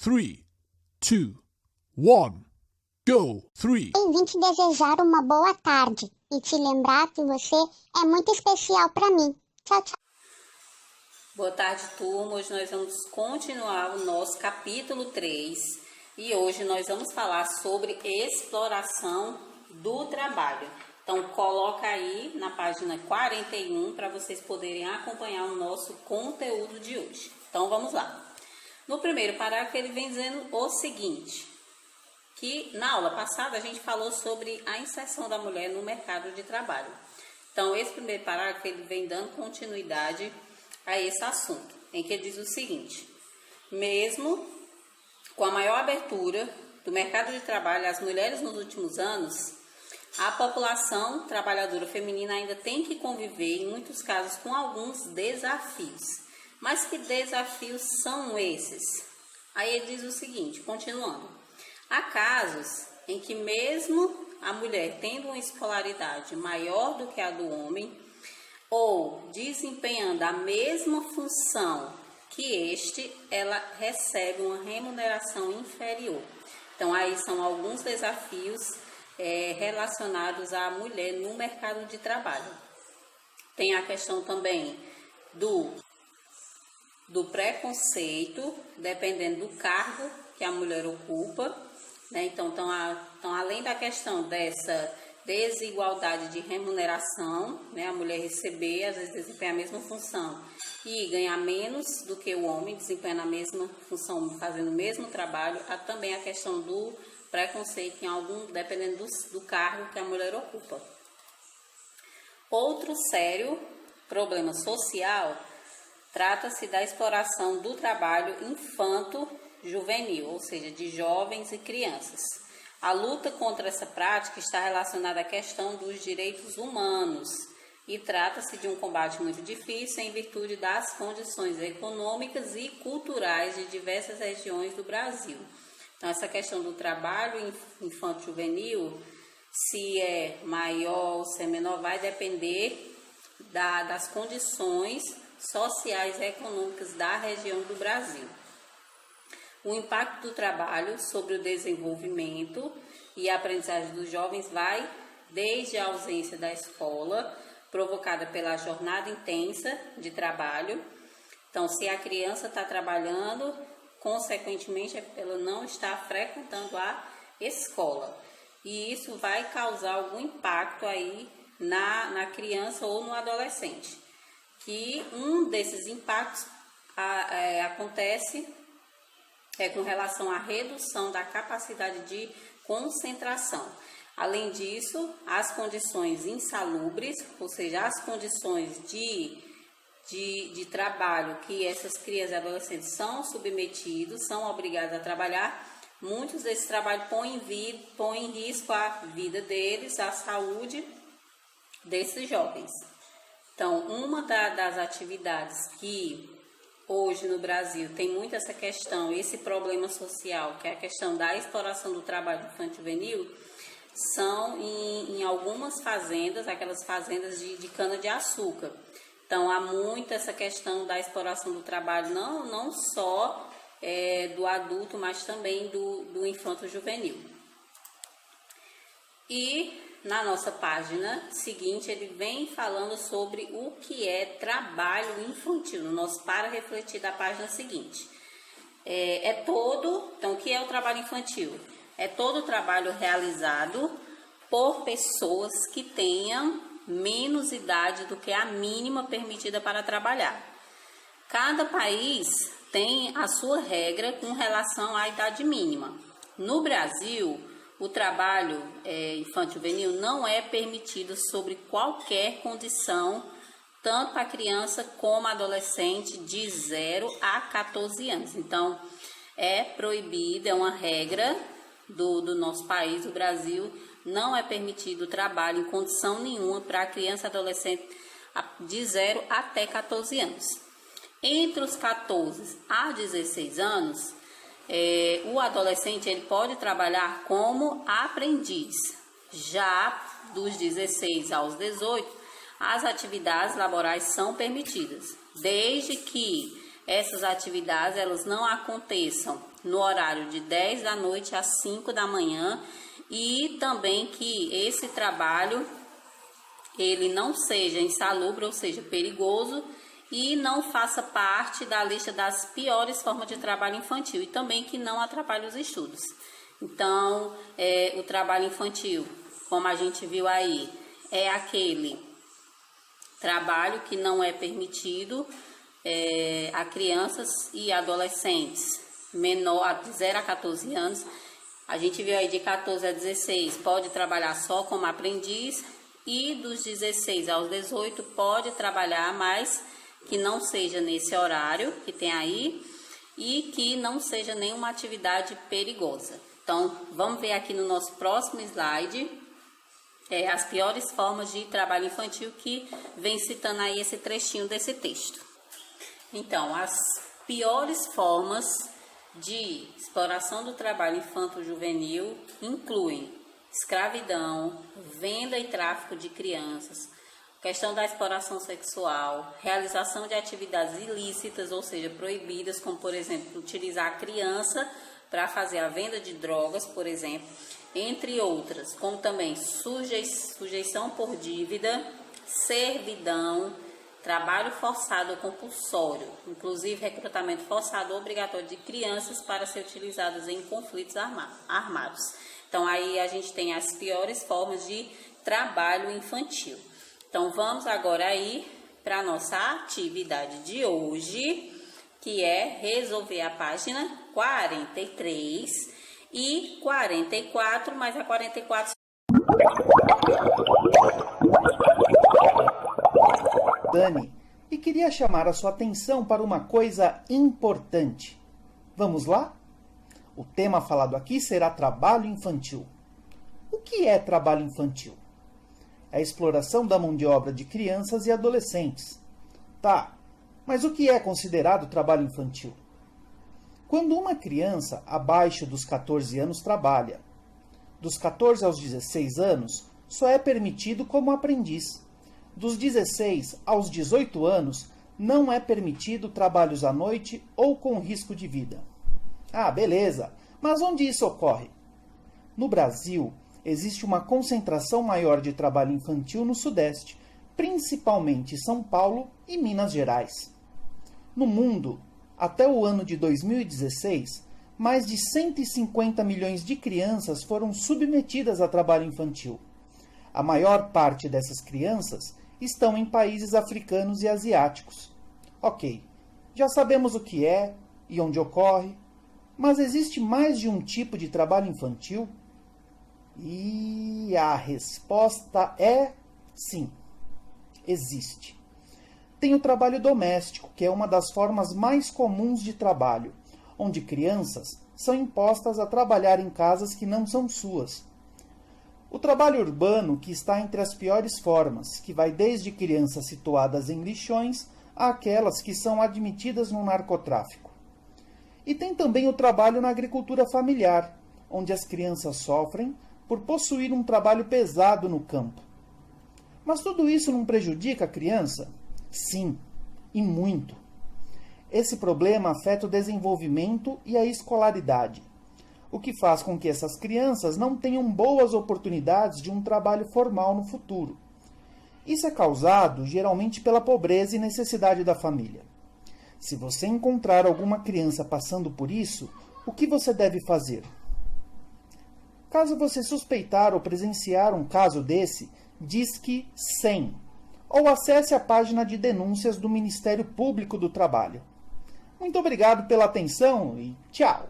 3, 2, 1, go! 3. Vim te desejar uma boa tarde e te lembrar que você é muito especial para mim. Tchau, tchau. Boa tarde, turma. Hoje nós vamos continuar o nosso capítulo 3 e hoje nós vamos falar sobre exploração do trabalho. Então, coloca aí na página 41 para vocês poderem acompanhar o nosso conteúdo de hoje. Então, vamos lá. No primeiro parágrafo, ele vem dizendo o seguinte, que na aula passada a gente falou sobre a inserção da mulher no mercado de trabalho. Então, esse primeiro parágrafo, ele vem dando continuidade a esse assunto, em que ele diz o seguinte: mesmo com a maior abertura do mercado de trabalho às mulheres nos últimos anos, a população trabalhadora feminina ainda tem que conviver, em muitos casos, com alguns desafios. Mas que desafios são esses? Aí ele diz o seguinte, continuando: há casos em que mesmo a mulher tendo uma escolaridade maior do que a do homem, ou desempenhando a mesma função que este, ela recebe uma remuneração inferior. Então, aí são alguns desafios relacionados à mulher no mercado de trabalho. Tem a questão também do preconceito, dependendo do cargo que a mulher ocupa, né? Então, além da questão dessa desigualdade de remuneração, né? A mulher receber, às vezes desempenha a mesma função e ganhar menos do que o homem, desempenhando a mesma função, fazendo o mesmo trabalho. Há também a questão do preconceito, dependendo do cargo que a mulher ocupa. Outro sério problema social trata-se da exploração do trabalho infanto-juvenil, ou seja, de jovens e crianças. A luta contra essa prática está relacionada à questão dos direitos humanos e trata-se de um combate muito difícil em virtude das condições econômicas e culturais de diversas regiões do Brasil. Então, essa questão do trabalho infanto-juvenil, se é maior ou se é menor, vai depender das condições sociais e econômicas da região do Brasil. O impacto do trabalho sobre o desenvolvimento e a aprendizagem dos jovens vai desde a ausência da escola, provocada pela jornada intensa de trabalho. Então, se a criança está trabalhando, consequentemente, ela não está frequentando a escola. E isso vai causar algum impacto aí na criança ou no adolescente. Que um desses impactos acontece com relação à redução da capacidade de concentração. Além disso, as condições insalubres, ou seja, as condições de trabalho que essas crianças e adolescentes são submetidos, são obrigados a trabalhar, muitos desses trabalhos põem em risco a vida deles, a saúde desses jovens. Então, uma das atividades que hoje no Brasil tem muito essa questão, esse problema social, que é a questão da exploração do trabalho infanto-juvenil, são em algumas fazendas, aquelas fazendas de cana-de-açúcar. Então, há muito essa questão da exploração do trabalho, não só do adulto, mas também do infanto-juvenil. E na nossa página seguinte, ele vem falando sobre o que é trabalho infantil, no nosso para refletir da página seguinte. Então, o que é o trabalho infantil? É todo o trabalho realizado por pessoas que tenham menos idade do que a mínima permitida para trabalhar. Cada país tem a sua regra com relação à idade mínima. No Brasil, o trabalho infanto-juvenil não é permitido sobre qualquer condição, tanto para criança como adolescente de 0 a 14 anos. Então, é proibido, é uma regra do nosso país, do Brasil, não é permitido o trabalho em condição nenhuma para criança e adolescente de 0 até 14 anos. Entre os 14 a 16 anos, o adolescente ele pode trabalhar como aprendiz. Já dos 16 aos 18, as atividades laborais são permitidas, desde que essas atividades elas não aconteçam no horário de 10 da noite às 5 da manhã e também que esse trabalho ele não seja insalubre, ou seja, perigoso, e não faça parte da lista das piores formas de trabalho infantil e também que não atrapalhe os estudos. Então, o trabalho infantil, como a gente viu aí, é aquele trabalho que não é permitido a crianças e adolescentes menor de 0 a 14 anos. A gente viu aí de 14 a 16 pode trabalhar só como aprendiz e dos 16 aos 18 pode trabalhar, mas que não seja nesse horário que tem aí e que não seja nenhuma atividade perigosa. Então, vamos ver aqui no nosso próximo slide as piores formas de trabalho infantil que vem citando aí esse trechinho desse texto. Então, as piores formas de exploração do trabalho infanto-juvenil incluem escravidão, venda e tráfico de crianças, questão da exploração sexual, realização de atividades ilícitas, ou seja, proibidas, como, por exemplo, utilizar a criança para fazer a venda de drogas, por exemplo, entre outras, como também sujeição por dívida, servidão, trabalho forçado ou compulsório, inclusive recrutamento forçado ou obrigatório de crianças para ser utilizadas em conflitos armados. Então, aí a gente tem as piores formas de trabalho infantil. Então, vamos agora aí para a nossa atividade de hoje, que é resolver a página 43 e 44, mas a 44... Dani, e queria chamar a sua atenção para uma coisa importante. Vamos lá? O tema falado aqui será trabalho infantil. O que é trabalho infantil? É a exploração da mão de obra de crianças e adolescentes. Tá, mas o que é considerado trabalho infantil? Quando uma criança abaixo dos 14 anos trabalha. Dos 14 aos 16 anos, só é permitido como aprendiz. Dos 16 aos 18 anos, não é permitido trabalhos à noite ou com risco de vida. Ah, beleza, mas onde isso ocorre? No Brasil, existe uma concentração maior de trabalho infantil no Sudeste, principalmente São Paulo e Minas Gerais. No mundo, até o ano de 2016, mais de 150 milhões de crianças foram submetidas a trabalho infantil. A maior parte dessas crianças estão em países africanos e asiáticos. Ok, já sabemos o que é e onde ocorre, mas existe mais de um tipo de trabalho infantil? E a resposta é sim, existe. Tem o trabalho doméstico, que é uma das formas mais comuns de trabalho, onde crianças são impostas a trabalhar em casas que não são suas. O trabalho urbano, que está entre as piores formas, que vai desde crianças situadas em lixões àquelas que são admitidas no narcotráfico. E tem também o trabalho na agricultura familiar, onde as crianças sofrem por possuir um trabalho pesado no campo. Mas tudo isso não prejudica a criança? Sim, e muito. Esse problema afeta o desenvolvimento e a escolaridade, o que faz com que essas crianças não tenham boas oportunidades de um trabalho formal no futuro. Isso é causado geralmente pela pobreza e necessidade da família. Se você encontrar alguma criança passando por isso, o que você deve fazer? Caso você suspeitar ou presenciar um caso desse, Disque 100 ou acesse a página de denúncias do Ministério Público do Trabalho. Muito obrigado pela atenção e tchau!